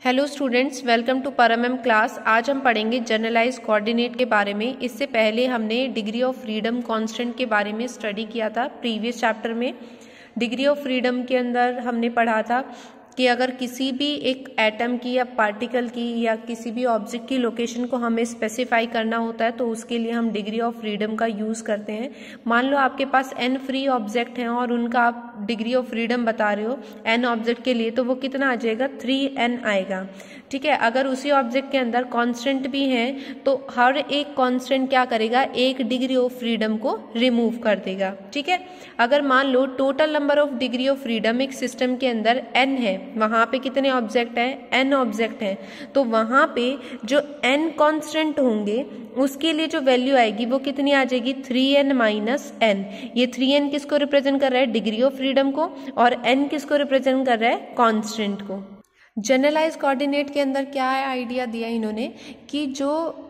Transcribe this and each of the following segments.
Hello students, welcome to परम class. आज हम पढ़ेंगे जनरलाइज कोऑर्डिनेट के बारे में। इससे पहले हमने डिग्री ऑफ फ्रीडम कांस्टेंट के बारे में स्टडी किया था प्रीवियस चैप्टर में। डिग्री ऑफ फ्रीडम के अंदर हमने पढ़ा था कि अगर किसी भी एक एटम की या पार्टिकल की या किसी भी ऑब्जेक्ट की लोकेशन को हमें स्पेसिफाई करना होता है तो उसके लिए हम डिग्री ऑफ फ्रीडम का यूज़ करते हैं। मान लो आपके पास n फ्री ऑब्जेक्ट हैं और उनका आप डिग्री ऑफ फ्रीडम बता रहे हो n ऑब्जेक्ट के लिए, तो वो कितना आ जाएगा, 3n आएगा। ठीक है। अगर उसी ऑब्जेक्ट के अंदर कांस्टेंट भी हैं तो हर एक कांस्टेंट क्या करेगा, एक डिग्री ऑफ फ्रीडम को रिमूव कर देगा। ठीक है। अगर मान लो total number of degree of freedom एक सिस्टम के अंदर n है, वहां पे कितने ऑब्जेक्ट हैं, n ऑब्जेक्ट हैं, तो वहां पे जो n कांस्टेंट होंगे उसके लिए जो वैल्यू आएगी वो कितनी आ जाएगी, 3n माइनस n। ये 3n किसको रिप्रेजेंट कर रहा है, डिग्री ऑफ फ्रीडम को, और n किसको रिप्रेजेंट कर रहा है, कांस्टेंट को। जनरलाइज कोऑर्डिनेट के अंदर क्या है आइडिया दिया इन्होंने कि जो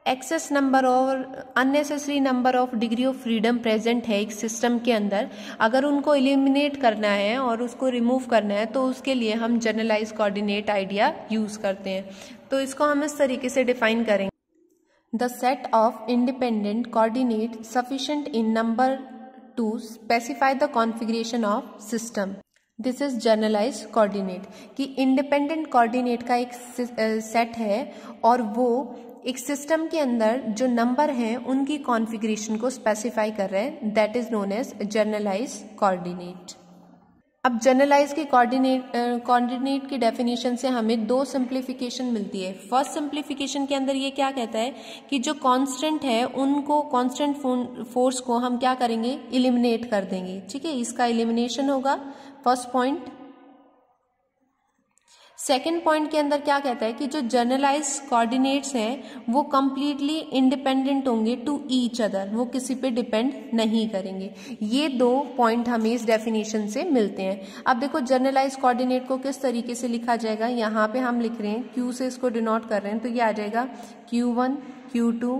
एक्सेस नंबर और unnecessary number of degree of freedom present है एक सिस्टम के अंदर, अगर उनको एलिमिनेट करना है और उसको रिमूव करना है तो उसके लिए हम जनरलाइज कोऑर्डिनेट आइडिया यूज करते हैं। तो इसको हम इस तरीके से डिफाइन करेंगे, the set of independent coordinate sufficient in number to specify the configuration of system. This is generalize coordinate कि इंडिपेंडेंट कोऑर्डिनेट का एक सेट है और वो एक सिस्टम के अंदर जो नंबर हैं उनकी कॉन्फ़िगरेशन को स्पेसिफाई कर रहे हैं। That is known as generalize coordinate. अब जनरलाइज की कोऑर्डिनेट की डेफिनेशन से हमें दो सिंप्लीफिकेशन मिलती है। फर्स्ट सिंप्लीफिकेशन के अंदर ये क्या कहता है कि जो कांस्टेंट है उनको, कांस्टेंट फोर्स को हम क्या करेंगे, इलिमिनेट कर देंगे। ठीक है, इसका इलिमिनेशन होगा फर्स्ट पॉइंट। सेकेंड पॉइंट के अंदर क्या कहता है कि जो जनरलाइज कोऑर्डिनेट्स हैं वो कंप्लीटली इंडिपेंडेंट होंगे टू ईच अदर, वो किसी पे डिपेंड नहीं करेंगे। ये दो पॉइंट हमें इस डेफिनेशन से मिलते हैं। अब देखो जनरलाइज कोऑर्डिनेट को किस तरीके से लिखा जाएगा, यहाँ पे हम लिख रहे हैं Q से इसको डिनोट कर रहे हैं, तो ये आ जाएगा Q1, Q2,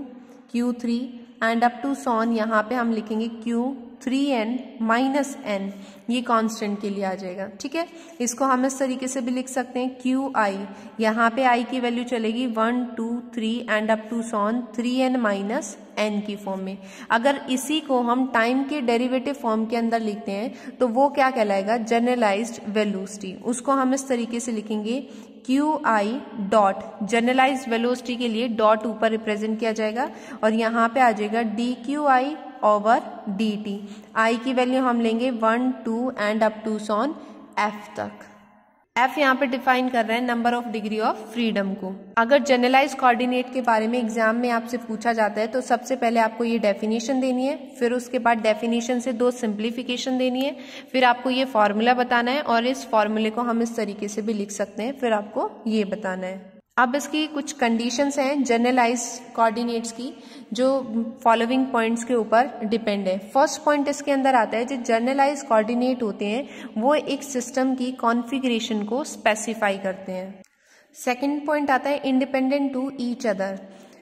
Q3 and up to sworn. यहाँ पे हम लिखेंगे Q3n माइनस n, ये कांस्टेंट के लिए आ जाएगा। ठीक है, इसको हम इस तरीके से भी लिख सकते हैं QI, यहाँ पे I की वैल्यू चलेगी 1, 2, 3 and up to so on 3n minus n की फॉर्म में। अगर इसी को हम टाइम के डेरिवेटिव फॉर्म के अंदर लिखते हैं तो वो क्या कहलाएगा, जनरलाइज्ड वेलोसिटी। उसको हम इस तरीके से लिखेंगे QI डॉट, जनरलाइज्ड वेलोसिटी के लिए डॉट ऊपर रिप्रेजेंट किया जाएगा और यहाँ पे आ जाएगा DQI ओवर DT। I की वैल्यू हम लेंगे 1, 2 and up to so on F तक। F यहाँ पे डिफाइन कर रहे हैं number of degree of freedom को। अगर जनरलाइज कोऑर्डिनेट के बारे में एग्जाम में आपसे पूछा जाता है तो सबसे पहले आपको ये डेफिनेशन देनी है, फिर उसके बाद डेफिनेशन से दो सिंप्लीफिकेशन देनी है, फिर आपको ये फॉर्मूला बताना है और इस फॉर्मूले को हम इस तरीके से भी लिख सकते हैं, फिर आपको ये बताना है। अब इसकी कुछ कंडीशंस हैं जनरलाइज कोऑर्डिनेट्स की जो फॉलोइंग पॉइंट्स के ऊपर डिपेंड है। फर्स्ट पॉइंट इसके अंदर आता है जो जनरलाइज कोऑर्डिनेट होते हैं वो एक सिस्टम की कॉन्फ़िगरेशन को स्पेसिफाई करते हैं। सेकंड पॉइंट आता है इंडिपेंडेंट टू ईच अदर,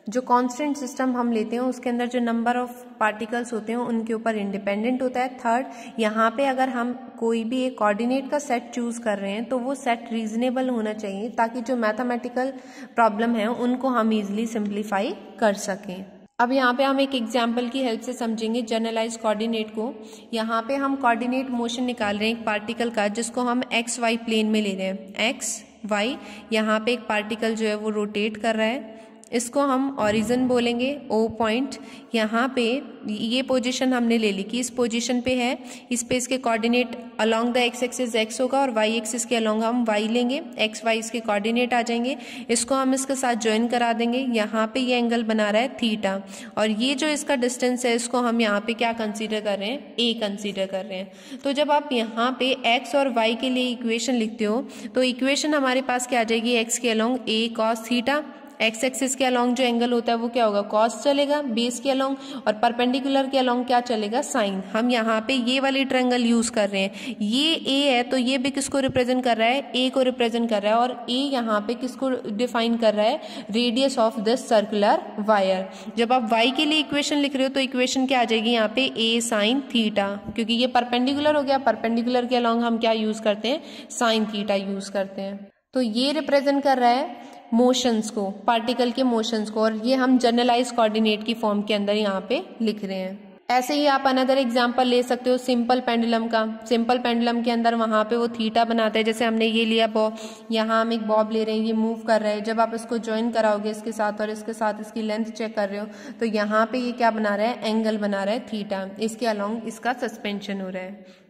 जो कांस्टेंट सिस्टम हम लेते हैं उसके अंदर जो नंबर ऑफ पार्टिकल्स होते हैं उनके ऊपर इंडिपेंडेंट होता है। थर्ड, यहाँ पे अगर हम कोई भी एक कोऑर्डिनेट का सेट चूज कर रहे हैं तो वो सेट रीजनेबल होना चाहिए ताकि जो मैथमेटिकल प्रॉब्लम है उनको हम इजीली सिंप्लीफाई कर सकें। अब यहाँ पे हम एक एग्जाम्पल की हेल्प से समझेंगे जनरलाइज कोऑर्डिनेट को। यहाँ पे हम कोऑर्डिनेट मोशन निकाल रहे हैं एक पार्टिकल का जिसको हम एक्स वाई प्लेन में ले रहे हैं। एक्स वाई, यहाँ पे एक पार्टिकल जो है वो रोटेट कर रहा है, इसको हम ओरिजिन बोलेंगे, ओ पॉइंट। यहाँ पे ये पोजीशन हमने ले ली कि इस पोजीशन पे है, इस पे इसके coordinate along the x axis x होगा और वाई एक्सिस के अलोंग हम वाई लेंगे, एक्स वाई इसके कोऑर्डिनेट आ जाएंगे। इसको हम इसके साथ ज्वाइन करा देंगे। यहाँ पे ये एंगल बना रहा है थीटा और ये जो इसका डिस्टेंस है इसको हम यहाँ पे क्या कंसीडर कर रहे हैं, ए कंसीडर कर रहे हैं। तो जब आप यहाँ पे एक्स और वाई के लिए इक्वेशन लिखते हो तो इक्वेशन हमारे पास क्या आ जाएगी, एक्स के अलोंग ए कॉस थीटा, एक्स एक्सिस के अलोंग जो एंगल होता है वो क्या होगा, कॉस चलेगा बेस के अलोंग, और परपेंडिकुलर के अलोंग क्या चलेगा, साइन। हम यहाँ पे ये वाली ट्रायंगल यूज कर रहे हैं, ये ए है तो ये भी किसको रिप्रेजेंट कर रहा है, ए को रिप्रेजेंट कर रहा है, और ए यहाँ पे किसको डिफाइन कर रहा है, radius of this circular wire. जब आप वाई के लिए इक्वेशन लिख रहे हो तो इक्वेशन क्या आ जाएगी यहाँ पे, ए साइन थीटा, क्योंकि ये परपेंडिकुलर हो गया, परपेंडिकुलर के अलोंग हम क्या यूज करते हैं, साइन थीटा यूज करते हैं। तो ये रिप्रेजेंट कर रहा है मोशंस को, पार्टिकल के मोशंस को, और ये हम जनरलाइज कोऑर्डिनेट की फॉर्म के अंदर यहाँ पे लिख रहे हैं। ऐसे ही आप अनदर एग्जांपल ले सकते हो सिंपल पेंडुलम का। सिंपल पेंडुलम के अंदर वहाँ पे वो थीटा बनाता है, जैसे हमने ये लिया बॉब, यहाँ हम एक बॉब ले रहे हैं, ये मूव कर रहा है। जब आप इसको ज्वाइन कराओगे इसके साथ और इसके साथ इसकी लेंथ चेक कर रहे हो तो यहाँ पे ये क्या बना रहा है, एंगल बना रहा है थीटा, इसके अलॉन्ग इसका सस्पेंशन हो रहा है।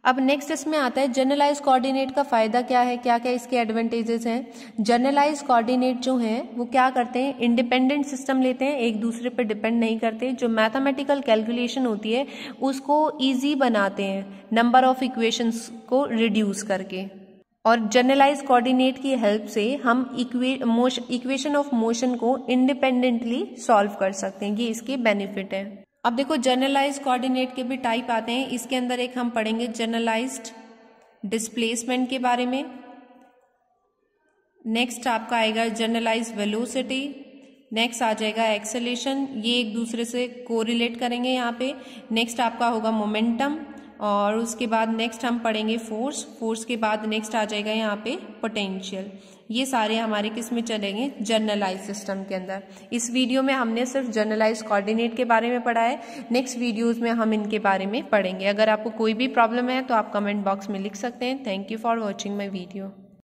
अब नेक्स्ट इसमें आता है जनरलाइज कोऑर्डिनेट का फायदा क्या है, क्या क्या इसके एडवांटेजेस हैं। जनरलाइज कोऑर्डिनेट जो हैं वो क्या करते हैं, इंडिपेंडेंट सिस्टम लेते हैं, एक दूसरे पर डिपेंड नहीं करते। जो मैथमेटिकल कैलकुलेशन होती है उसको इजी बनाते हैं, नंबर ऑफ इक्वेशंस को रिड्यूस करके। और जनरलाइज कोऑर्डिनेट की हेल्प से हम इक्वेशन ऑफ मोशन को इंडिपेंडेंटली सॉल्व कर सकते हैं, ये इसके बेनिफिट है। अब देखो जनरलाइज कोऑर्डिनेट के भी टाइप आते हैं। इसके अंदर एक हम पढ़ेंगे जनरलाइज्ड डिस्प्लेसमेंट के बारे में। नेक्स्ट आपका आएगा जनरलाइज्ड वेलोसिटी। नेक्स्ट आ जाएगा एक्सेलेरेशन, ये एक दूसरे से कोरिलेट करेंगे यहाँ पे। नेक्स्ट आपका होगा मोमेंटम, और उसके बाद नेक्स्ट हम पढ़ेंगे फोर्स के बाद नेक्स्ट आ जाएगा यहाँ पे पोटेंशियल। ये सारे हमारे किस में चलेंगे, जनरलाइज सिस्टम के अंदर। इस वीडियो में हमने सिर्फ जनरलाइज कोऑर्डिनेट के बारे में पढ़ा है, नेक्स्ट वीडियोस में हम इनके बारे में पढ़ेंगे। अगर आपको कोई भी प्रॉब्लम है तो आप कमेंट बॉक्स में लिख सकते हैं। Thank you for watching my video.